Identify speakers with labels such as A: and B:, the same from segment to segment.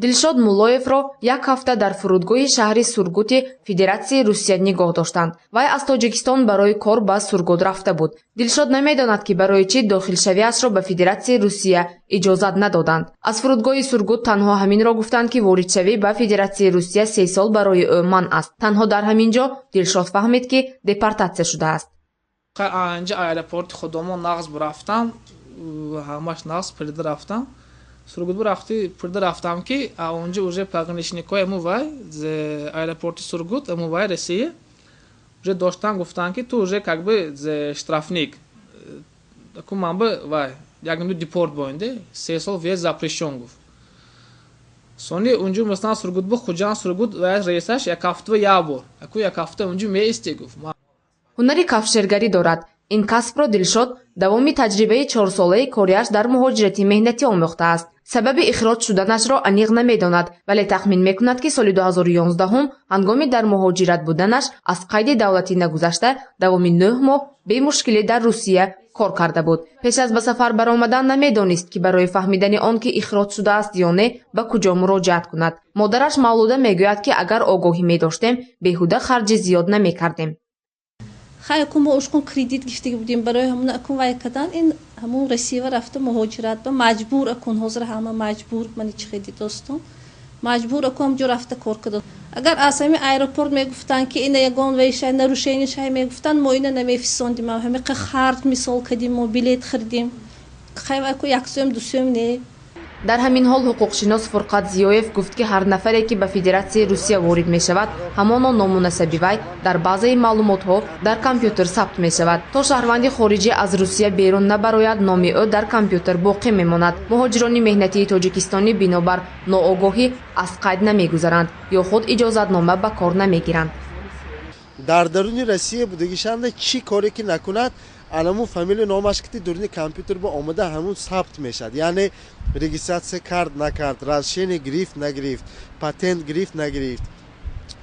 A: Дилшод Муллоевро як ҳафта дар фурудгоҳи шаҳри Сургути Федератсияи Русия нигоҳ доштанд. Вай аз Тоҷикистон барои кор ба Сургут рафта буд. Дилшод намедонад ки барои чӣ дохилшавиашро ба Федератсияи Русия иҷозат надоданд. Аз фурудгоҳи Сургут танҳо ҳаминро гуфтанд ки воридшавӣ ба Федератсияи Русия 3 сол барои ӯ манъ аст. Танҳо дар ҳамин ҷо Дилшод фаҳмид ки депортатсия шудааст.
B: Анҷа аэропорти Худомон нағз бурафтам, ҳамаш нағз пирда рафтам. Сургут бурафти пирда рафтам ки онҷа уже пагнишникои ему вай з аэропорти Сургут ему вай Россия уже доштан гуфтан ки ту уже как бы з штрафник. Аку ман бы вай як нду депорт боинде 3 сол въезд запрещен гуфт. Сони онҷа мастан Сургут бу хуҷан Сургут вай рейсаш як ҳафта я бор. Аку як ҳафта онҷа меисте гуфт.
A: ҳунари кафшергарӣ дорад. Ин касбро Дилшод давоми таҷрибаи 4 солаи корияш дар муҳоҷирати меҳнатӣ омӯхтааст. Сабаби ихроҷ шуданашро аниқ намедонад, вале тахмин мекунад ки соли 2011 ҳангоми дар муҳоҷират буданаш аз қайди давлатӣ нагузашта давоми 9 моҳ бемушкилӣ дар Русия кор карда буд. Пеш аз ба сафар баромадан намедонист ки барои фаҳмидани он ки ихроҷ шудааст ё не ба куҷо муроҷиат кунад. Модараш Мавлуда мегӯяд ки агар огоҳӣ медоштем беҳуда харҷи зиёд намекардем.
C: خیلی ما اشکون کردیت گرفته بودیم برای همون اکون وای کردن این همون رسیور رفته مهاجرت به مجبور اکون حاضر همه مجبور منی چخیدی دوستم مجبور اکون جو رفته کار کردن اگر اسامی ایروپورت میگفتن که این یگان ویشه نروشینی شای میگفتن ما اینو نمیفهمیدیم همه که خرج مثال کردیم ما بلیط خریدیم خیلی اکو یکسوم دوسوم نه.
A: дар ҳамин ҳол ҳуқуқшинос Фурқат Зиёев гуфт ки ҳар нафаре ки ба Федератсияи Русия ворид мешавад ҳамоно ному насаби вай дар баъзаи маълумотҳо дар компютер сабт мешавад. То шаҳрванди хориҷӣ аз Русия берун набарояд номи ӯ дар компютер боқӣ мемонад. муҳоҷирони меҳнатии тоҷикистонӣ бинобар ноогоҳӣ аз қайд намегузаранд ё худ иҷозатнома ба кор намегиранд.
D: дар даруни Россия будагишанда чӣ коре ки накунад аламу фамилия номаш ки дуруни компютер ба омада ҳамун сабт мешад. яъне регистратсия кард накард, разрешение гирифт нагирифт, патент гирифт нагирифт.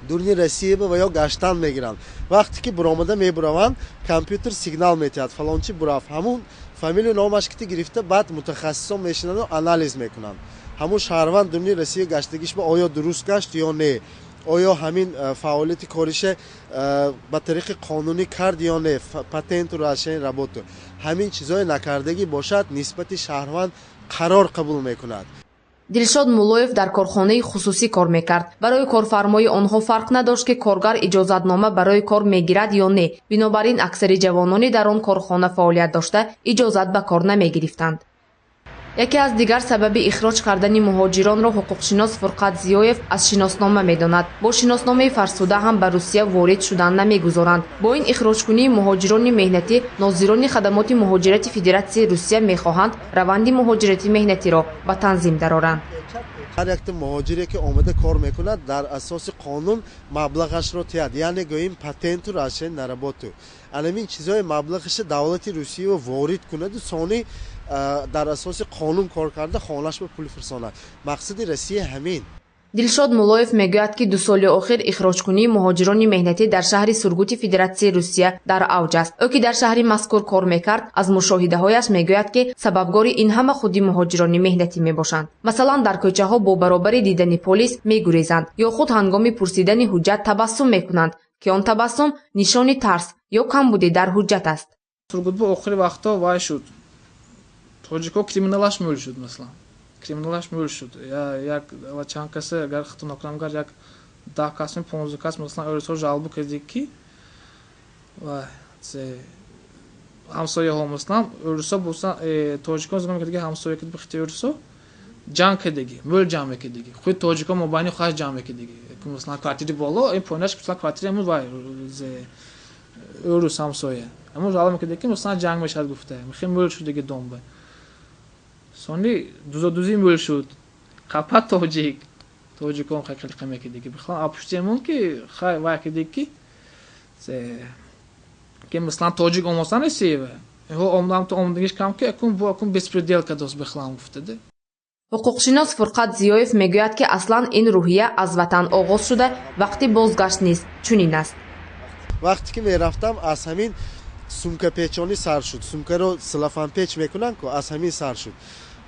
D: дуруни Россия ба ё гаштан мегиранд. вақте ки буромада мебураванд компютер сигнал метиҳад фалончи бураф ҳамун фамилия номаш ки гирифта баъд мутахассисон мешинаду анализ мекунанд. ҳамун шаҳрванд дуруни Россия гаштагиш ба оё дуруст гашт ё не, оё ҳамин фаъолияти кориша ба тариқи қонунӣ кард ё не, патенту разрешение работу ҳамин чизое накардагӣ бошад нисбати шаҳрванд қарор қабул мекунад.
A: Дилшод Муллоев дар корхонаи хусусӣ кор мекард. барои корфармои онҳо фарқ надошт ки коргар иҷозатнома барои кор мегирад ё не. бинобар ин аксари ҷавонони дар он корхона фаъолият дошта иҷозат ба кор намегирифтанд. яке аз дигар сабаби ихроҷ кардани муҳоҷиронро ҳуқуқшинос Фурқат Зиёев аз шиноснома медонад. бо шиносномаи фарсуда ҳам ба Русия ворид шудан намегузоранд. бо ин ихроҷкунии муҳоҷирони меҳнатӣ нозирони хадамоти муҳоҷирати Федератсияи Русия мехоҳанд раванди муҳоҷирати меҳнатиро ба танзим дароранд.
D: ҳар якта муҳоҷире ки омада кор мекунад дар асоси қонун маблағашро тиҳад, яъне гӯем патенту разрешение на работу анамин чизои маблағаша давлати Русия ворид кунаду сони дар асоси қонун кор карда хонаш ба пул фирсонад. мақсади Россия ҳамин.
A: Дилшод Муллоев мегӯяд ки 2 соли охир ихроҷкунии муҳоҷирони меҳнатӣ дар шаҳри Сургути Федератсияи Русия дар авҷ аст. ӯ ки дар шаҳри мазкур кор мекард аз мушоҳидаҳояш мегӯяд ки сабабгори ин ҳама худи муҳоҷирони меҳнатӣ мебошанд. масалан дар кӯчаҳо бо баробари дидани полис мегурезанд ё худ ҳангоми пурсидани ҳуҷҷат табассум мекунанд ки он табассум нишони тарс ё камбудӣ дар ҳуҷҷат аст.
B: Сургут бу охири вақто вай шуд тоҷико криминалаш мӯл шуд маслан криминалаш мӯл шуд як чанд касе агар хато накунам гар як 10 кас 15 кас маслан ӯрисо жалбу кардик ки вай ҳамсояҳо маслан ӯрисо бусан тоҷикон зигам кардик ҳамсоя кад бихти ӯрисо ҷанг кардагӣ мӯл ҷамъ мекардагӣ худ тоҷико мобайни хоҳаш ҷамъ мекардагӣ маслан квартири боло ин понаш маслан квартири ҳамун вай ӯрус ҳамсоя ҳамун жалбу мекардагӣ ки маслан ҷанг мешавад гуфта михи мӯл шудаги домба сони дузодузӣ мӯл шуд қапа тоҷикон хақиқи мекардагӣ бихлан апуштемон ки хай вай кардагӣ ки маслан тоҷик омосан ресиева ҳо омдам то омдагиш кам ки акун бо акун беспределка дос бихлан гуфтада.
A: ҳуқуқшинос Фурқат Зиёев мегӯяд ки аслан ин рӯҳия аз ватан оғоз шуда вақти бозгашт низ чунин аст.
D: вақте ки мерафтам аз ҳамин сумкапечонӣ сар шуд. сумкаро салафанпеч мекунанд ку аз ҳамин сар шуд.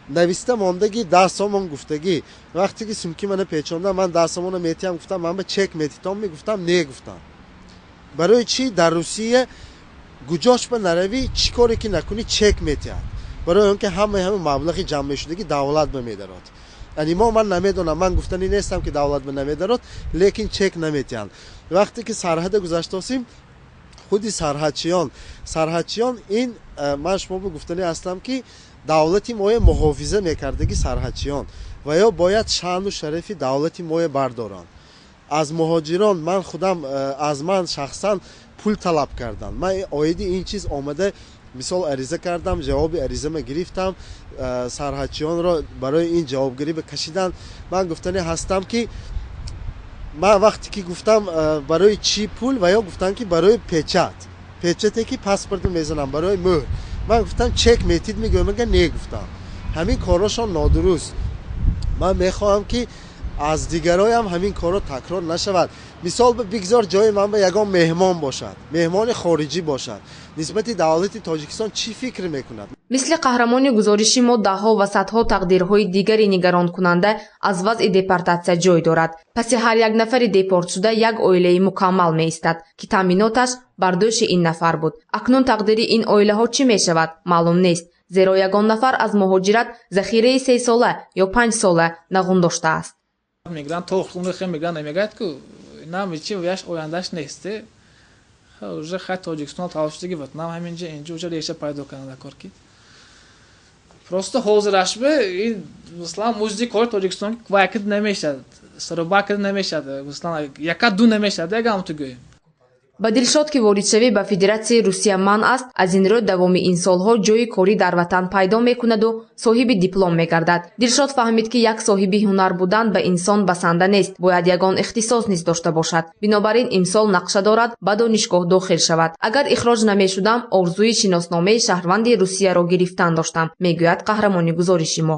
D: нависта мондагӣ 10 сомон гуфтагӣ вақте ки сумки мана печонда ман 10 сомона метиҳам гуфтам ман ба чек метитом мегуфтам не гуфтам барои чӣ дар Русия гуҷош ба наравӣ чӣ коре ки накунӣ чек метиҳад барои он ки ҳамаи маблағи ҷамъмешудагӣ давлат ба медарод анимо ман намедонам ман гуфтанӣ нестам ки давлат ба намедарод лекин чек наметиҳанд вақте ки сарҳада гузаштосим худи сарҳадчиён ин ман шумо бо гуфтанӣ ҳастам ки давлати моя муҳофиза мекардагӣ сарҳадчиён ва ё бояд шаъну шарафи давлати моя бардоранд аз муҳоҷирон ман худам аз ман шахсан пул талаб карданд ман оиди ин чиз омада мисол ариза кардам ҷавоби аризама гирифтам сарҳадчиёнро барои ин ҷавобгарӣ кашиданд ман гуфтанӣ ҳастам ки ман вақте ки гуфтам барои чӣ пул ва ё гуфтанд ки барои печате ки паспорту мезанам барои мӯҳр ман гуфтам чек метид мегӯям мага не гуфтам ҳамин корошон нодуруст ман мехоҳам ки аз дигароям ҳамин корро такрор нашавад мисол бигзор ҷои ман ба ягон меҳмон бошад меҳмони хориҷӣ бошад нисбати давлати тоҷикистон чӣ фикр мекунад
A: мисли қаҳрамони гузориши мо даҳҳо ва садҳо тақдирҳои дигари нигаронкунанда аз вазъи депортатсия ҷой дорад паси ҳар як нафари депортшуда як оилаи мукаммал меистад ки таъминоташ бар дӯши ин нафар буд акнун тақдири ин оилаҳо чӣ мешавад маълум нест зеро ягон нафар аз муҳоҷират захираи 3 сола ё 5 сола нағун доштааст
B: мигрант то хунахе мигрант намегӯяд ку намичи яш ояндаш несте уже хай тоҷикистон тавашшудагӣ буд нам ҳаминҷа инҷа уже реша пайдо карданда кор ки просто ҳозираш бе ин мислан музди кори тоҷикистон вайкид намешад саробакид намешад мислан яка ду намешад ягам ту гӯем
A: ба дилшод ки воридшавӣ ба федератсияи Русия манъ аст аз ин рӯ давоми ин солҳо ҷои корӣ дар ватан пайдо мекунаду соҳиби диплом мегардад дилшод фаҳмид ки як соҳиби ҳунар будан ба инсон басанда нест бояд ягон ихтисос низ дошта бошад бинобар ин имсол нақша дорад ба донишгоҳ дохил шавад агар ихроҷ намешудам орзуи шиносномаи шаҳрванди Русияро гирифтан доштам мегӯяд қаҳрамони гузориши мо